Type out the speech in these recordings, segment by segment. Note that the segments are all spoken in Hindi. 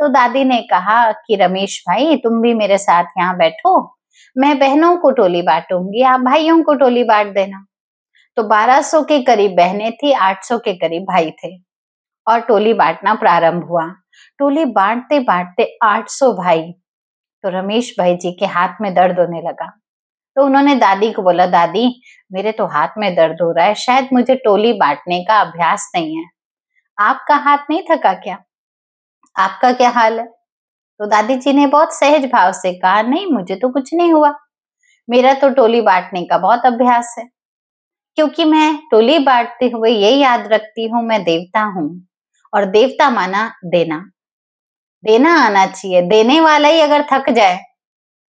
तो दादी ने कहा कि रमेश भाई तुम भी मेरे साथ यहाँ बैठो, मैं बहनों को टोली बांटूंगी, आप भाइयों को टोली बांट देना। तो 1200 के करीब बहनें थी, 800 के करीब भाई थे और टोली बांटना प्रारंभ हुआ। टोली बांटते बांटते 800 भाई, तो रमेश भाई जी के हाथ में दर्द होने लगा। तो उन्होंने दादी को बोला, दादी मेरे तो हाथ में दर्द हो रहा है, शायद मुझे टोली बांटने का अभ्यास नहीं है। आपका हाथ नहीं थका क्या? आपका क्या हाल है? तो दादी जी ने बहुत सहज भाव से कहा, नहीं मुझे तो कुछ नहीं हुआ, मेरा तो टोली बांटने का बहुत अभ्यास है, क्योंकि मैं टोली बांटते हुए ये याद रखती हूँ मैं देवता हूँ, और देवता माना देना, देना आना चाहिए। देने वाला ही अगर थक जाए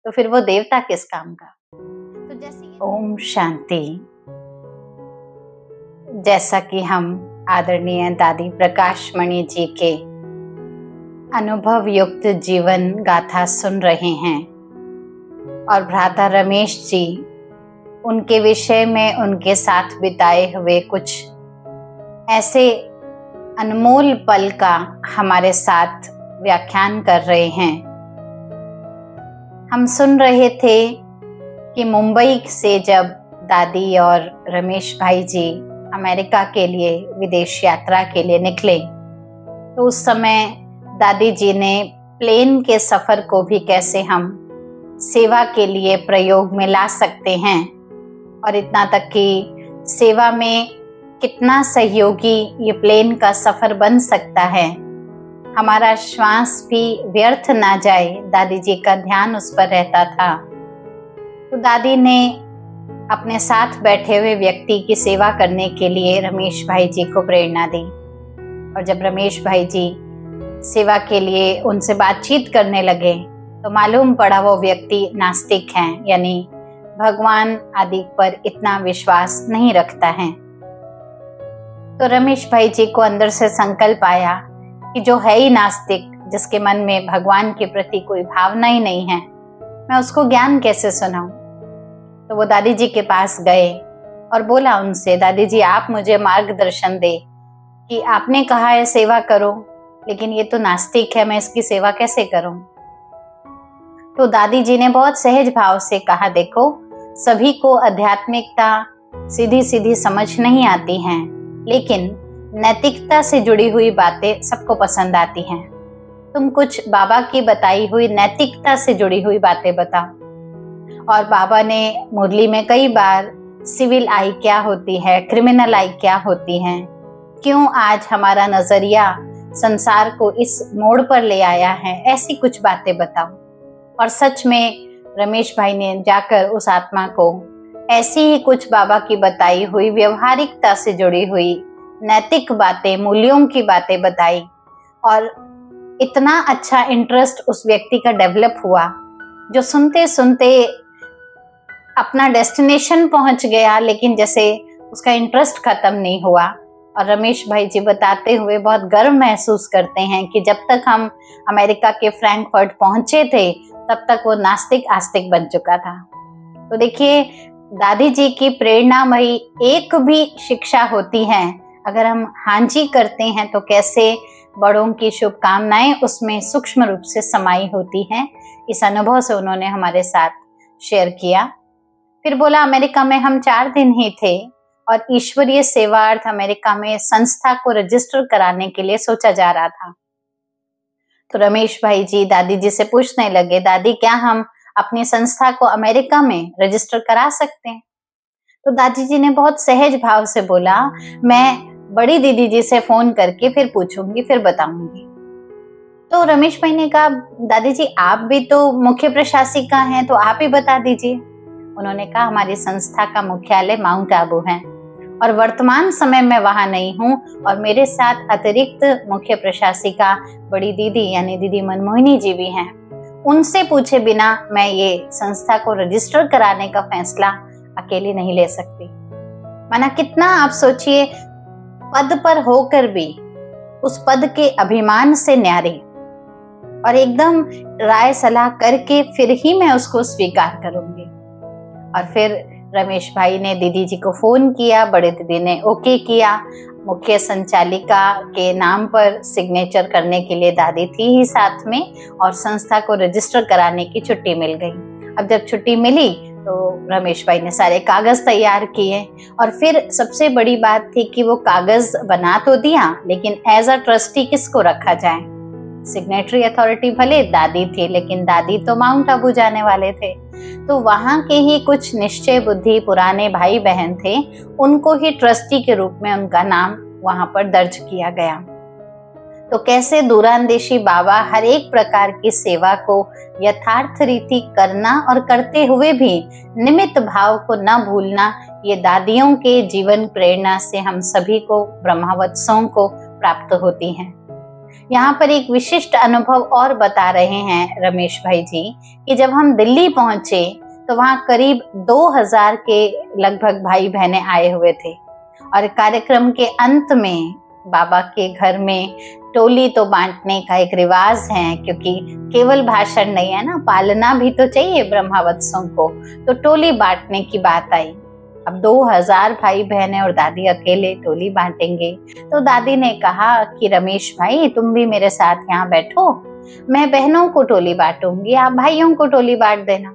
तो फिर वो देवता किस काम का। तो जैसे ओम शांति। जैसा कि हम आदरणीय दादी प्रकाश मणि जी के अनुभव युक्त जीवन गाथा सुन रहे हैं और भ्राता रमेश जी उनके विषय में उनके साथ बिताए हुए कुछ ऐसे अनमोल पल का हमारे साथ व्याख्यान कर रहे हैं। हम सुन रहे थे कि मुंबई से जब दादी और रमेश भाई जी अमेरिका के लिए विदेश यात्रा के लिए निकले तो उस समय दादी जी ने प्लेन के सफर को भी कैसे हम सेवा के लिए प्रयोग में ला सकते हैं, और इतना तक कि सेवा में कितना सहयोगी ये प्लेन का सफर बन सकता है। हमारा श्वास भी व्यर्थ ना जाए, दादी जी का ध्यान उस पर रहता था। तो दादी ने अपने साथ बैठे हुए व्यक्ति की सेवा करने के लिए रमेश भाई जी को प्रेरणा दी, और जब रमेश भाई जी सेवा के लिए उनसे बातचीत करने लगे तो मालूम पड़ा वो व्यक्ति नास्तिक हैं, यानी भगवान आदि पर इतना विश्वास नहीं रखता है। तो रमेश भाई जी को अंदर से संकल्प आया कि जो है ही नास्तिक, जिसके मन में भगवान के प्रति कोई भावना ही नहीं है, मैं उसको ज्ञान कैसे सुनाऊं। तो वो दादी जी के पास गए और बोला उनसे, दादी जी आप मुझे मार्गदर्शन दे कि आपने कहा है सेवा करो, लेकिन ये तो नास्तिक है, मैं इसकी सेवा कैसे करूं। तो दादी जी ने बहुत सहज भाव से कहा, देखो सभी को आध्यात्मिकता सीधी सीधी समझ नहीं आती हैं, लेकिन नैतिकता से जुड़ी हुई बातें सबको पसंद आती हैं। तुम कुछ बाबा की बताई हुई नैतिकता से जुड़ी हुई बातें बताओ। और बाबा ने मुरली में कई बार सिविल आई क्या होती है, क्रिमिनल आई क्या होती है, क्यों आज हमारा नजरिया संसार को इस मोड़ पर ले आया है, ऐसी कुछ बातें बताओ। और सच में रमेश भाई ने जाकर उस आत्मा को ऐसी ही कुछ बाबा की बताई हुई व्यवहारिकता से जुड़ी हुई नैतिक बातें, मूल्यों की बातें बताई, और इतना अच्छा इंटरेस्ट उस व्यक्ति का डेवलप हुआ जो सुनते सुनते अपना डेस्टिनेशन पहुंच गया, लेकिन जैसे उसका इंटरेस्ट खत्म नहीं हुआ। और रमेश भाई जी बताते हुए बहुत गर्व महसूस करते हैं कि जब तक हम अमेरिका के फ्रैंकफर्ट पहुंचे थे तब तक वो नास्तिक आस्तिक बन चुका था। तो देखिए दादी जी की प्रेरणामयी एक भी शिक्षा होती है, अगर हम हाँ जी करते हैं तो कैसे बड़ों की शुभकामनाएं उसमें सूक्ष्म रूप से समाई होती हैं। इस अनुभव से उन्होंने हमारे साथ शेयर किया। फिर बोला अमेरिका में हम 4 दिन ही थे और ईश्वरीय सेवार्थ अमेरिका में संस्था को रजिस्टर कराने के लिए सोचा जा रहा था। तो रमेश भाई जी दादी जी से पूछने लगे, दादी क्या हम अपनी संस्था को अमेरिका में रजिस्टर करा सकते हैं? तो दादी जी ने बहुत सहज भाव से बोला, मैं बड़ी दीदी जी से फोन करके फिर पूछूंगी, फिर बताऊंगी। तो रमेश भाई ने कहा, दादी जी आप भी तो मुख्य प्रशासिका हैं, तो आप ही बता दीजिए। उन्होंने कहा, हमारी संस्था का मुख्यालय माउंट आबू है और वर्तमान समय में वहां नहीं हूं, और मेरे साथ अतिरिक्त मुख्य प्रशासिका बड़ी दीदी यानी दीदी मनमोहिनी जी भी हैं। उनसे पूछे बिना मैं ये संस्था को रजिस्टर कराने का फैसला अकेली नहीं ले सकती। माना कितना आप सोचिए, पद पर होकर भी उस पद के अभिमान से न्यारी, और एकदम राय सलाह करके फिर ही मैं उसको स्वीकार करूंगी। और फिर रमेश भाई ने दीदी जी को फोन किया, बड़े दीदी ने ओके किया, मुख्य संचालिका के नाम पर सिग्नेचर करने के लिए दादी थी ही साथ में, और संस्था को रजिस्टर कराने की छुट्टी मिल गई। अब जब छुट्टी मिली तो रमेश भाई ने सारे कागज तैयार किए, और फिर सबसे बड़ी बात थी कि वो कागज बना तो दिया, लेकिन एज अ ट्रस्टी किसको रखा जाए। सिग्नेटरी अथॉरिटी भले दादी थी, लेकिन दादी तो माउंट आबू जाने वाले थे, तो वहां के ही कुछ निश्चय बुद्धि पुराने भाई बहन थे, उनको ही ट्रस्टी के रूप में उनका नाम वहां पर दर्ज किया गया। तो कैसे दूरांदेशी बाबा हर एक प्रकार की सेवा को यथार्थ रीति करना और करते हुए भी निमित्त भाव को न भूलना, ये दादियों के जीवन प्रेरणा से हम सभी को ब्रह्मावत्सों को प्राप्त होती हैं। यहाँ पर एक विशिष्ट अनुभव और बता रहे हैं रमेश भाई जी कि जब हम दिल्ली पहुंचे तो वहाँ करीब 2000 के लगभग भाई बहनें आए हुए थे, और कार्यक्रम के अंत में बाबा के घर में टोली तो बांटने का एक रिवाज है, क्योंकि केवल भाषण नहीं है ना, पालना भी तो चाहिए ब्रह्मावत्सों को, तो टोली बांटने की बात आई। अब 2000 भाई बहनें और दादी अकेले टोली बांटेंगे, तो दादी ने कहा कि रमेश भाई तुम भी मेरे साथ यहाँ बैठो, मैं बहनों को टोली बांटूंगी, आप भाइयों को टोली बांट देना।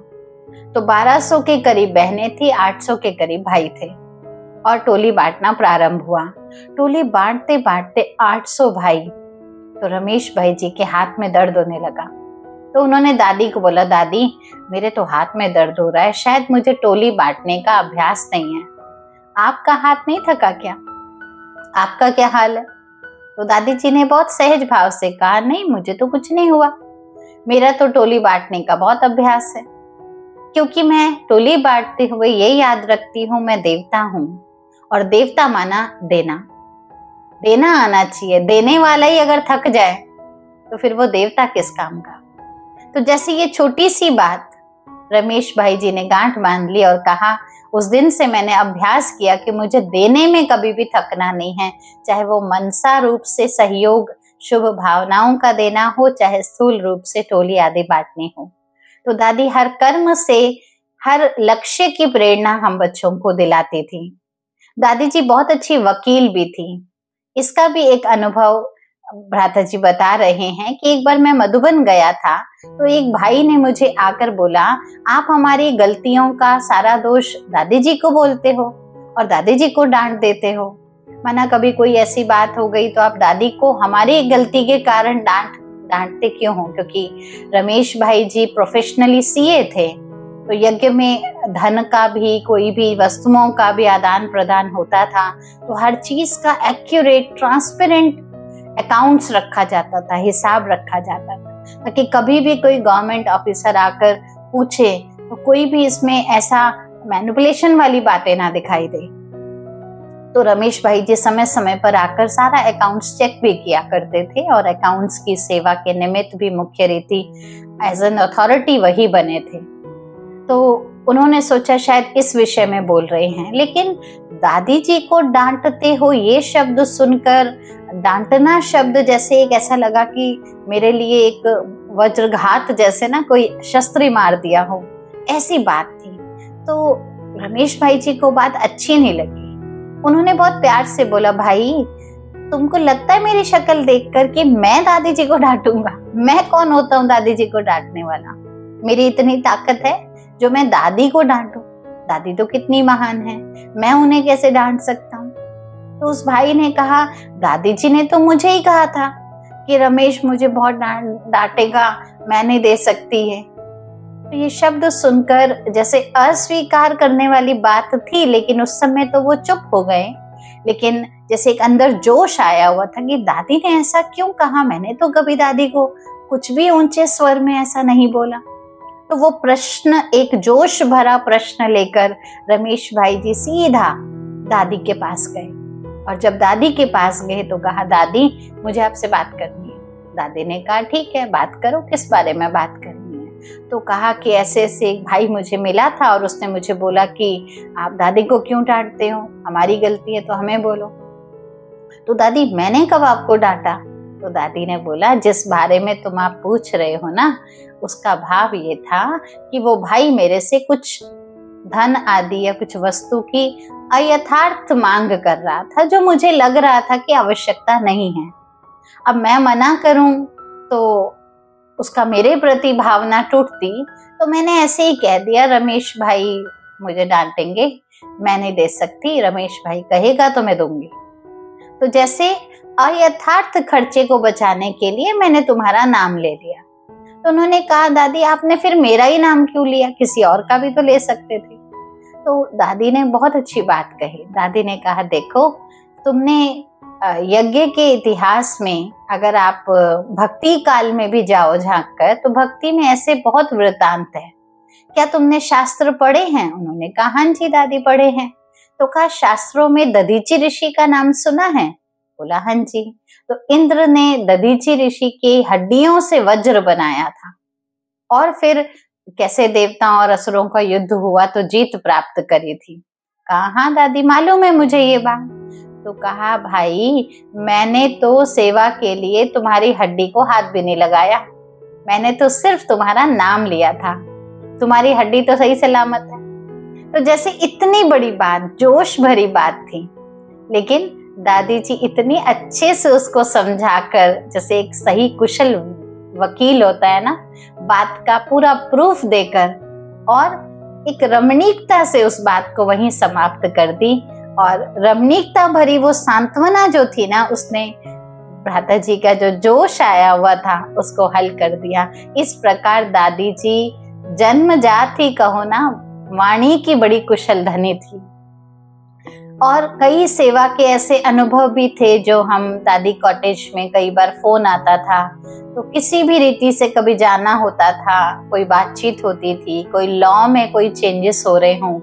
तो 1200 के करीब बहनें थी, 800 के करीब भाई थे, और टोली बांटना प्रारंभ हुआ। टोली बांटते बांटते 800 भाई, तो रमेश भाई जी के हाथ में दर्द होने लगा। तो उन्होंने दादी को बोला, दादी मेरे तो हाथ में दर्द हो रहा है, शायद मुझे टोली बांटने का अभ्यास नहीं है। आपका हाथ नहीं थका क्या? आपका क्या हाल है? तो दादी जी ने बहुत सहज भाव से कहा, नहीं मुझे तो कुछ नहीं हुआ, मेरा तो टोली बांटने का बहुत अभ्यास है, क्योंकि मैं टोली बांटते हुए ये याद रखती हूँ मैं देवता हूँ, और देवता माना देना, देना आना चाहिए। देने वाला ही अगर थक जाए तो फिर वो देवता किस काम का। तो जैसे ये छोटी सी बात रमेश भाई जी ने गांठ बांध ली और कहा, उस दिन से मैंने अभ्यास किया कि मुझे देने में कभी भी थकना नहीं है, चाहे वो मनसा रूप से सहयोग शुभ भावनाओं का देना हो, चाहे स्थूल रूप से टोली आदि बांटनी हो। तो दादी हर कर्म से हर लक्ष्य की प्रेरणा हम बच्चों को दिलाती थी। दादी जी बहुत अच्छी वकील भी थी। इसका भी एक अनुभव भ्राता जी बता रहे हैं कि एक बार मैं मधुबन गया था, तो एक भाई ने मुझे आकर बोला, आप हमारी गलतियों का सारा दोष दादी जी को बोलते हो और दादी जी को डांट देते हो। माना कभी कोई ऐसी बात हो गई तो आप दादी को हमारी गलती के कारण डांटते क्यों हो? क्योंकि रमेश भाई जी प्रोफेशनली सीए थे, तो यज्ञ में धन का भी कोई भी वस्तुओं का भी आदान प्रदान होता था, तो हर चीज का एक्यूरेट ट्रांसपेरेंट अकाउंट्स रखा जाता था, हिसाब रखा जाता था, ताकि कभी भी कोई गवर्नमेंट ऑफिसर आकर पूछे तो कोई भी इसमें ऐसा मैनिपुलेशन वाली बातें ना दिखाई दे। तो रमेश भाई जी समय समय पर आकर सारा अकाउंट्स चेक भी किया करते थे, और अकाउंट्स की सेवा के निमित्त भी मुख्य रीति एज एन अथॉरिटी वही बने थे। तो उन्होंने सोचा शायद इस विषय में बोल रहे हैं, लेकिन दादी जी को डांटते हो ये शब्द सुनकर, डांटना शब्द जैसे एक ऐसा लगा कि मेरे लिए एक वज्रघात जैसे ना कोई शस्त्र मार दिया हो, ऐसी बात थी। तो रमेश भाई जी को बात अच्छी नहीं लगी। उन्होंने बहुत प्यार से बोला, भाई तुमको लगता है मेरी शक्ल देखकर कि मैं दादी जी को डांटूंगा? मैं कौन होता हूँ दादी जी को डांटने वाला? मेरी इतनी ताकत है जो मैं दादी को डांटूं? दादी तो कितनी महान है, मैं उन्हें कैसे डांट सकता हूँ? तो उस भाई ने कहा, दादी जी ने तो मुझे ही कहा था कि रमेश मुझे बहुत डांटेगा, मैं नहीं दे सकती है। तो ये शब्द सुनकर जैसे अस्वीकार करने वाली बात थी, लेकिन उस समय तो वो चुप हो गए। लेकिन जैसे एक अंदर जोश आया हुआ था कि दादी ने ऐसा क्यों कहा, मैंने तो कभी दादी को कुछ भी ऊंचे स्वर में ऐसा नहीं बोला। तो वो प्रश्न, एक जोश भरा प्रश्न लेकर रमेश भाई जी सीधा दादी के पास गए, और जब दादी के पास गए तो कहा, दादी मुझे आपसे बात करनी है। दादी ने कहा, ठीक है बात करो, किस बारे में बात करनी है? तो कहा कि ऐसे ऐसे एक भाई मुझे मिला था और उसने मुझे बोला कि आप दादी को क्यों डांटते हो, हमारी गलती है तो हमें बोलो। तो दादी मैंने कब आपको डांटा? तो दादी ने बोला, जिस बारे में तुम आप पूछ रहे हो ना, उसका भाव ये था कि वो भाई मेरे से कुछ धन आदि या कुछ वस्तु की अयथार्थ मांग कर रहा था, जो मुझे लग रहा था कि आवश्यकता नहीं है। अब मैं मना करूं तो उसका मेरे प्रति भावना टूटती, तो मैंने ऐसे ही कह दिया, रमेश भाई मुझे डांटेंगे, मैं नहीं दे सकती, रमेश भाई कहेगा तो मैं दूंगी। तो जैसे अयथार्थ खर्चे को बचाने के लिए मैंने तुम्हारा नाम ले लिया। तो उन्होंने कहा, दादी आपने फिर मेरा ही नाम क्यों लिया, किसी और का भी तो ले सकते थे। तो दादी ने बहुत अच्छी बात कही। दादी ने कहा, देखो तुमने यज्ञ के इतिहास में अगर आप भक्ति काल में भी जाओ झांक कर, तो भक्ति में ऐसे बहुत वृतांत है। क्या तुमने शास्त्र पढ़े हैं? उन्होंने कहा, हाँ जी दादी पढ़े हैं। तो कहा, शास्त्रों में दधीचि ऋषि का नाम सुना है? बोला, हाँ जी। तो इंद्र ने दधीचि ऋषि की हड्डियों से वज्र बनाया था, और फिर कैसे देवताओं और असुरों का युद्ध हुआ तो जीत प्राप्त करी थी। कहा, हाँ दादी मालूम है मुझे ये बात। तो कहा, भाई मैंने तो सेवा के लिए तुम्हारी हड्डी को हाथ भी नहीं लगाया, मैंने तो सिर्फ तुम्हारा नाम लिया था, तुम्हारी हड्डी तो सही सलामत है। तो जैसे इतनी बड़ी बात, जोश भरी बात थी, लेकिन दादी जी इतनी अच्छे से उसको समझाकर, जैसे एक सही कुशल वकील होता है ना, बात का पूरा प्रूफ देकर और एक रमणीकता से उस बात को वहीं समाप्त कर दी। और रमणीकता भरी वो सांत्वना जो थी ना, उसने भ्राता जी का जो जोश आया हुआ था उसको हल कर दिया। इस प्रकार दादी जी जन्मजात ही कहो ना, वाणी की बड़ी कुशल धनी थी। और कई सेवा के ऐसे अनुभव भी थे जो हम दादी कॉटेज में, कई बार फोन आता था तो किसी भी रीति से कभी जाना होता था, कोई बातचीत होती थी, कोई लॉ में कोई चेंजेस हो रहे हों,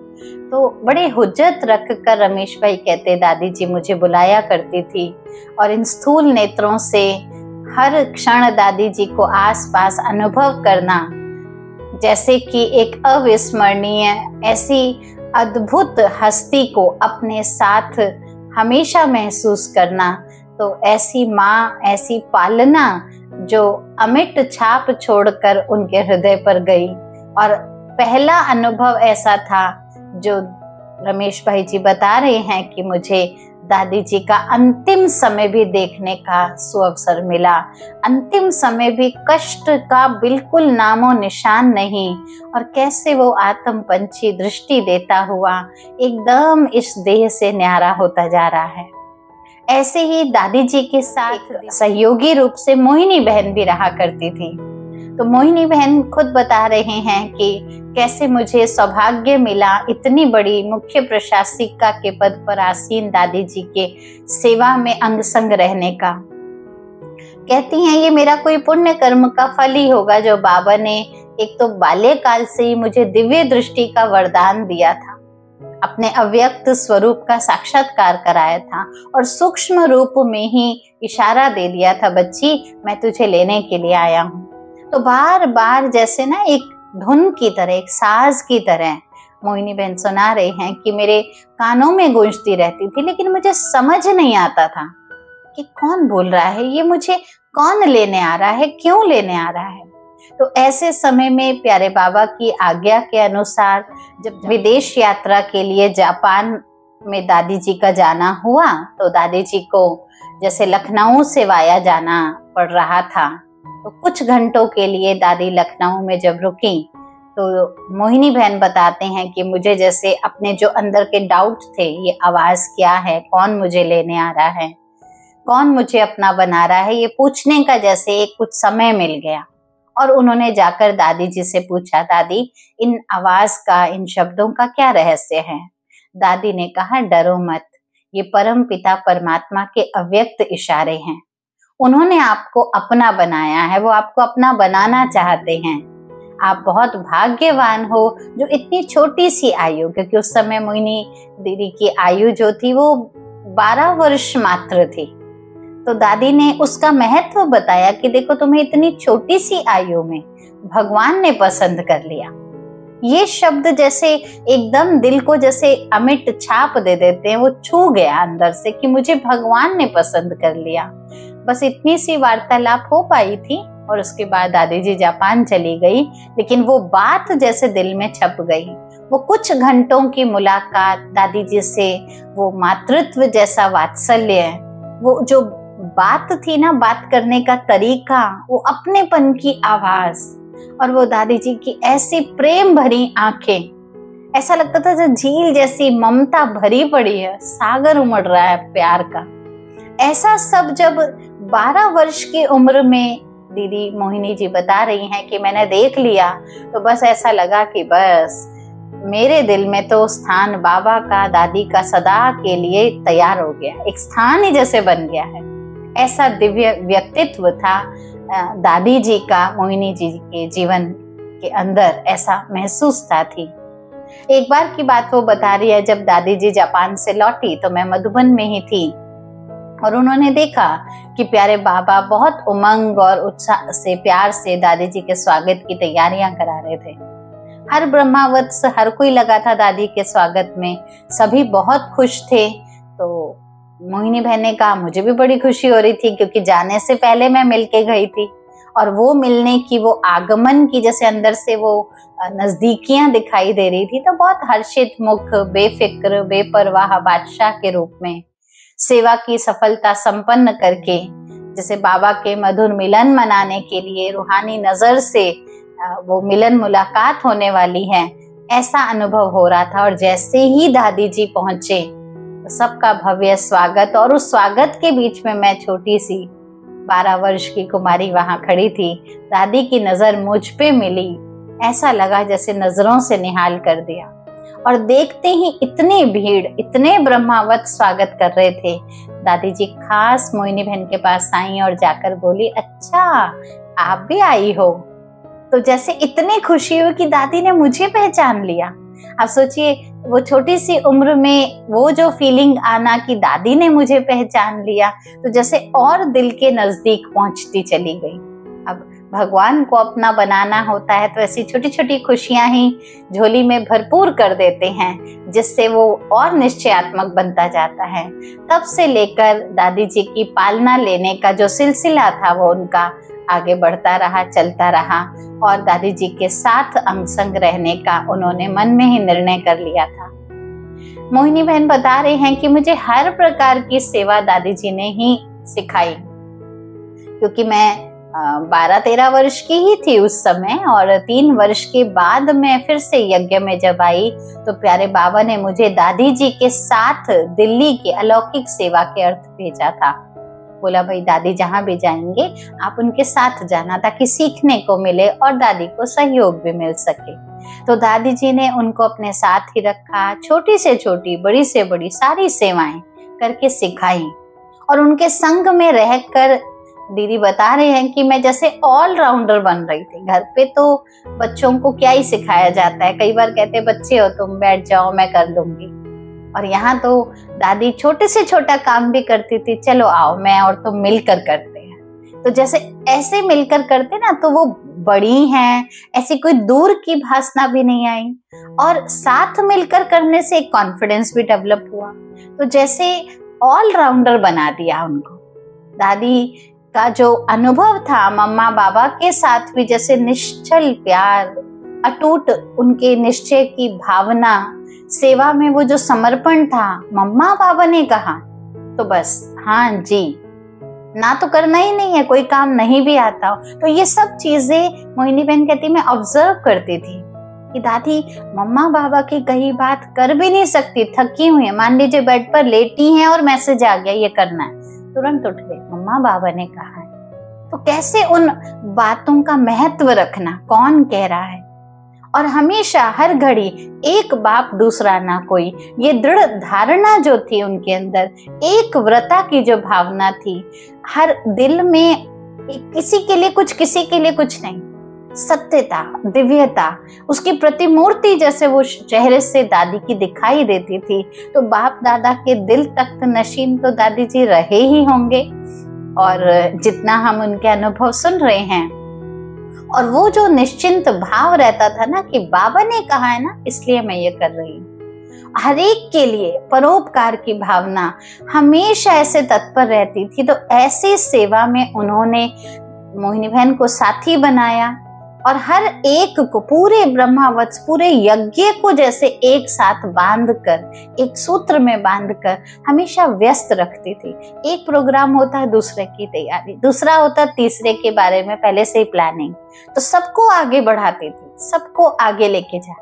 तो बड़े हुज्जत रख कर रमेश भाई कहते, दादी जी मुझे बुलाया करती थी और इन स्थूल नेत्रों से हर क्षण दादी जी को आस पास अनुभव करना, जैसे कि एक अविस्मरणीय ऐसी अद्भुत हस्ती को अपने साथ हमेशा महसूस करना। तो ऐसी माँ, ऐसी पालना जो अमिट छाप छोड़कर उनके हृदय पर गई। और पहला अनुभव ऐसा था जो रमेश भाई जी बता रहे हैं कि मुझे दादी जी का अंतिम समय भी देखने का सुअवसर मिला। अंतिम समय भी कष्ट का बिल्कुल नामो निशान नहीं, और कैसे वो आत्म पंछी दृष्टि देता हुआ एकदम इस देह से न्यारा होता जा रहा है। ऐसे ही दादी जी के साथ सहयोगी रूप से मोहिनी बहन भी रहा करती थी। तो मोहिनी बहन खुद बता रहे हैं कि कैसे मुझे सौभाग्य मिला इतनी बड़ी मुख्य प्रशासिका के पद पर आसीन दादी जी के सेवा में अंग संग रहने का। कहती हैं, ये मेरा कोई पुण्य कर्म का फल ही होगा जो बाबा ने एक तो बाल्यकाल से ही मुझे दिव्य दृष्टि का वरदान दिया था, अपने अव्यक्त स्वरूप का साक्षात्कार कराया था और सूक्ष्म रूप में ही इशारा दे दिया था, बच्ची मैं तुझे लेने के लिए आया हूँ। तो बार बार जैसे ना एक धुन की तरह, एक साज की तरह मोहिनी बहन सुना रहे हैं कि मेरे कानों में गूंजती रहती थी, लेकिन मुझे समझ नहीं आता था कि कौन बोल रहा है, ये मुझे कौन लेने आ रहा है, क्यों लेने आ रहा है। तो ऐसे समय में प्यारे बाबा की आज्ञा के अनुसार जब विदेश यात्रा के लिए जापान में दादी जी का जाना हुआ, तो दादी जी को जैसे लखनऊ से वाया जाना पड़ रहा था। तो कुछ घंटों के लिए दादी लखनऊ में जब रुकी, तो मोहिनी बहन बताते हैं कि मुझे जैसे अपने जो अंदर के डाउट थे, ये आवाज क्या है, कौन मुझे लेने आ रहा है, कौन मुझे अपना बना रहा है, ये पूछने का जैसे एक कुछ समय मिल गया। और उन्होंने जाकर दादी जी से पूछा, दादी इन आवाज का, इन शब्दों का क्या रहस्य है? दादी ने कहा, डरो मत, ये परम पिता परमात्मा के अव्यक्त इशारे हैं। उन्होंने आपको अपना बनाया है, वो आपको अपना बनाना चाहते हैं। आप बहुत भाग्यवान हो जो इतनी छोटी सी आयु, क्योंकि उस समय मोहिनी दीदी की आयु जो थी वो 12 वर्ष मात्र थी। तो दादी ने उसका महत्व बताया कि देखो तुम्हें इतनी छोटी सी आयु में भगवान ने पसंद कर लिया। ये शब्द जैसे एकदम दिल को जैसे अमिट छाप दे देते हैं, वो छू गया अंदर से कि मुझे भगवान ने पसंद कर लिया। बस इतनी सी वार्तालाप हो पाई थी और उसके बाद दादी जी जापान चली गई, लेकिन वो बात जैसे दिल में छप गई। वो कुछ घंटों की मुलाकात दादी जी से, वो मातृत्व जैसा वात्सल्य, वो जो बात थी ना, बात करने का तरीका, वो अपनेपन की आवाज और वो दादी जी की ऐसी प्रेम भरी आंखें, ऐसा लगता था जैसे झील जैसी ममता भरी पड़ी है, सागर उमड़ रहा है प्यार का। ऐसा सब जब 12 वर्ष की उम्र में दीदी मोहिनी जी बता रही हैं कि मैंने देख लिया, तो बस ऐसा लगा कि बस मेरे दिल में तो स्थान बाबा का, दादी का सदा के लिए तैयार हो गया, एक स्थान ही जैसे बन गया है। ऐसा दिव्य व्यक्तित्व था दादी जी का, मोहिनी जी के जीवन के अंदर ऐसा महसूस थी। एक बार की बात वो बता रही है, जब दादी जी जापान से लौटी तो मैं मधुबन में ही थी और उन्होंने देखा कि प्यारे बाबा बहुत उमंग और उत्साह से, प्यार से दादी जी के स्वागत की तैयारियां करा रहे थे। हर ब्रह्मावत्स, हर कोई लगा था दादी के स्वागत में, सभी बहुत खुश थे। तो मोहिनी बहन ने कहा मुझे भी बड़ी खुशी हो रही थी, क्योंकि जाने से पहले मैं मिलके गई थी और वो मिलने की, वो आगमन की जैसे अंदर से वो नजदीकियां दिखाई दे रही थी। तो बहुत हर्षित मुख, बेफिक्र बेपरवाह बादशाह के रूप में सेवा की सफलता संपन्न करके, जैसे बाबा के मधुर मिलन मनाने के लिए रूहानी नजर से वो मिलन मुलाकात होने वाली है, ऐसा अनुभव हो रहा था। और जैसे ही दादी जी पहुंचे, सबका भव्य स्वागत, और उस स्वागत के बीच में मैं छोटी सी 12 वर्ष की कुमारी वहां खड़ी थी। दादी की नजर मुझ पे मिली, ऐसा लगा जैसे नजरों से निहाल कर दिया। और देखते ही इतनी भीड़, इतने ब्रह्मावत स्वागत कर रहे थे। दादी जी खास मोहिनी बहन के पास आई और जाकर बोली, अच्छा आप भी आई हो। तो जैसे इतनी खुशी हुई कि दादी ने मुझे पहचान लिया। आप सोचिए, वो छोटी सी उम्र में वो जो फीलिंग आना कि दादी ने मुझे पहचान लिया, तो जैसे और दिल के नजदीक पहुंचती चली गई। अब भगवान को अपना बनाना होता है तो ऐसी छोटी छोटी खुशियां ही झोली में भरपूर कर देते हैं, जिससे वो और निश्चयात्मक बनता जाता है। तब से लेकर दादी जी की पालना लेने का जो सिलसिला था, वो उनका आगे बढ़ता रहा, चलता रहा, और दादी जी के साथ अंग संग रहने का उन्होंने मन में ही निर्णय कर लिया था। मोहिनी बहन बता रही हैं कि मुझे हर प्रकार की सेवा दादी जी ने ही सिखाई, क्योंकि मैं 12-13 वर्ष की ही थी उस समय, और 3 वर्ष के बाद मैं फिर से यज्ञ में जब आई तो प्यारे बाबा ने मुझे दादी जी के साथ दिल्ली की अलौकिक सेवा के अर्थ भेजा था। बोला, भाई दादी जहां भी जाएंगे आप उनके साथ जाना, ताकि सीखने को मिले और दादी को सहयोग भी मिल सके। तो दादी जी ने उनको अपने साथ ही रखा, छोटी से छोटी, बड़ी से बड़ी सारी सेवाएं करके सिखाई। और उनके संग में रहकर दीदी बता रहे हैं कि मैं जैसे ऑलराउंडर बन रही थी। घर पे तो बच्चों को क्या ही सिखाया जाता है, कई बार कहते बच्चे हो तुम, बैठ जाओ मैं कर लूंगी। और यहाँ तो दादी छोटे से छोटा काम भी करती थी, चलो आओ मैं और तुम मिलकर करते हैं। तो जैसे ऐसे मिलकर करते ना, तो वो बड़ी हैं, ऐसी कोई दूर की भावना भी नहीं आई, और साथ मिलकर करने से एक कॉन्फिडेंस भी डेवलप हुआ। तो जैसे ऑलराउंडर बना दिया उनको। दादी का जो अनुभव था मम्मा बाबा के साथ भी, जैसे निश्चल प्यार, अटूट उनके निश्चय की भावना, सेवा में वो जो समर्पण था, मम्मा बाबा ने कहा तो बस हाँ जी, ना तो करना ही नहीं है, कोई काम नहीं भी आता हो। तो ये सब चीजें मोहिनी बहन कहती मैं ऑब्जर्व करती थी कि दादी मम्मा बाबा की कही बात कर भी नहीं सकती, थकी हुई है। मान लीजिए बेड पर लेटी हैं और मैसेज आ गया ये करना है, तुरंत उठ गए, मम्मा बाबा ने कहा है। तो कैसे उन बातों का महत्व रखना, कौन कह रहा है, और हमेशा हर घड़ी एक बाप दूसरा ना कोई, ये दृढ़ धारणा जो थी उनके अंदर, एक व्रता की जो भावना थी, हर दिल में किसी के लिए कुछ, किसी के लिए कुछ नहीं, सत्यता, दिव्यता, उसकी प्रतिमूर्ति जैसे वो चेहरे से दादी की दिखाई देती थी। तो बाप दादा के दिल तक नशीन तो दादी जी रहे ही होंगे, और जितना हम उनके अनुभव सुन रहे हैं, और वो जो निश्चिंत भाव रहता था ना कि बाबा ने कहा है ना इसलिए मैं ये कर रही हूँ, हर एक के लिए परोपकार की भावना हमेशा ऐसे तत्पर रहती थी। तो ऐसी सेवा में उन्होंने मोहिनी बहन को साथी बनाया, और हर एक को, पूरे ब्रह्मावत्स, पूरे यज्ञ को जैसे एक साथ बांधकर, एक सूत्र में बांधकर हमेशा व्यस्त रखती थी। एक प्रोग्राम होता है, दूसरे की तैयारी, दूसरा होता है, तीसरे के बारे में पहले से ही प्लानिंग। तो सबको आगे बढ़ाती थी, सबको आगे लेके जा।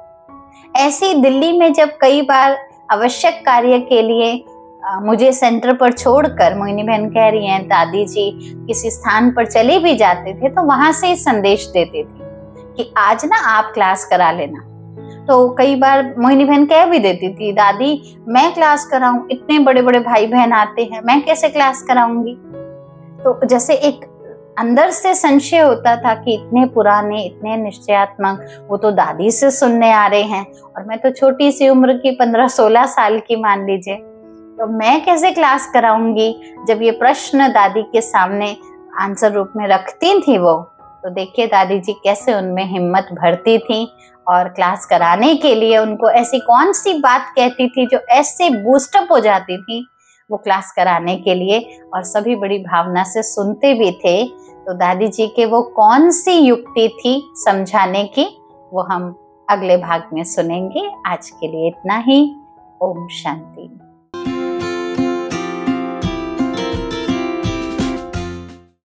ऐसी दिल्ली में जब कई बार आवश्यक कार्य के लिए मुझे सेंटर पर छोड़कर, मोहिनी बहन कह रही हैं, दादी जी किसी स्थान पर चले भी जाते थे तो वहां से संदेश देते थे कि आज ना आप क्लास करा लेना। तो कई बार मोहिनी बहन कह भी देती थी, दादी मैं क्लास कराऊं, इतने बड़े बड़े भाई बहन आते हैं, मैं कैसे क्लास कराऊंगी। तो जैसे एक अंदर से संशय होता था कि इतने पुराने, इतने निश्चयात्मक, वो तो दादी से सुनने आ रहे हैं और मैं तो छोटी सी उम्र की 15-16 साल की मान लीजिए, तो मैं कैसे क्लास कराऊंगी। जब ये प्रश्न दादी के सामने आंसर रूप में रखती थी वो, तो देखिए दादी जी कैसे उनमें हिम्मत भरती थी और क्लास कराने के लिए उनको ऐसी कौन सी बात कहती थी जो ऐसे बूस्टअप हो जाती थी वो क्लास कराने के लिए, और सभी बड़ी भावना से सुनते भी थे। तो दादी जी के वो कौन सी युक्ति थी समझाने की, वो हम अगले भाग में सुनेंगे। आज के लिए इतना ही। ओम शांति।